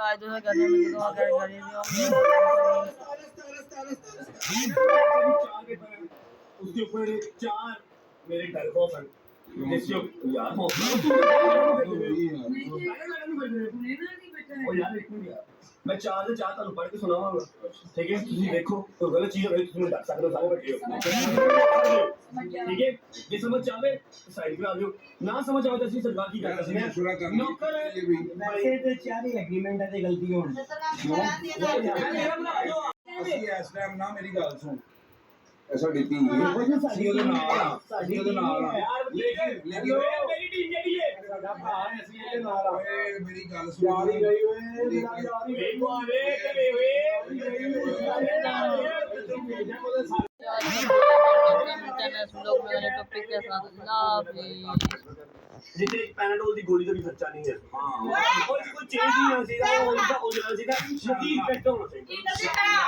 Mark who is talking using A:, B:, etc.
A: आज जो है करने में तो अगर करेंगे
B: उसके ऊपर 4 मेरे डरपोक हैं यार मैं 4 से 4 ਤੁਹਾਨੂੰ ਪੜ੍ਹ ਕੇ ਸੁਣਾਵਾਂਗਾ ਠੀਕ ਹੈ ਤੁਸੀਂ ਦੇਖੋ ਕੋਈ ਗਲਤ ਚੀਜ਼ ਹੋਵੇ ਤੁਸੀਂ ਦੱਸ ਸਕਦੇ ਹੋ ਸਾਰੇ ਬੱਚੇ ਠੀਕ ਹੈ ਜੇ ਸਮਝ ਆਵੇ ਸਾਈਡ ਕਰਾ ਦਿਓ ਨਾ ਸਮਝ ਆਵੇ ਤਾਂ ਅਸੀਂ ਸਰਕਾਰ ਕੀ ਕਰ ਸਕਦੇ ਹਾਂ ਨੌਕਰ
C: ਵੈਸੇ ਤੇ ਚਾਰੀ ਐਗਰੀਮੈਂਟ ਹੈ ਤੇ ਗਲਤੀ ਹੋਣੀ
D: ਅਸੀਂ ਇਸ ਟਾਈਮ ਨਾ ਮੇਰੀ ਗੱਲ ਸੁਣ ਐਸਾ ਡੀਪੀ ਸਾਡੀ ਉਹਦੇ ਨਾਲ ਆ
B: ਯਾਰ ਲੇਕਿਨ ਮੇਰੀ ਟੀਮ ਜਿਹੜੀ ਹੈ
D: ਸਾਡਾ ਭਰਾ ਹੈ ਅਸੀਂ ਇਹਦੇ ਨਾਲ ਆ ਮੇਰੀ ਗੱਲ ਸੁਣ
C: ਯਾਰੀ ਗਈ ਓਏ
A: टॉपिक के साथ
B: जितने पैनाडोल की गोली का भी खर्चा नहीं है हां कोई चेंज नहीं होना चाहिए वो जाना चाहिए शदीद इफेक्ट होना चाहिए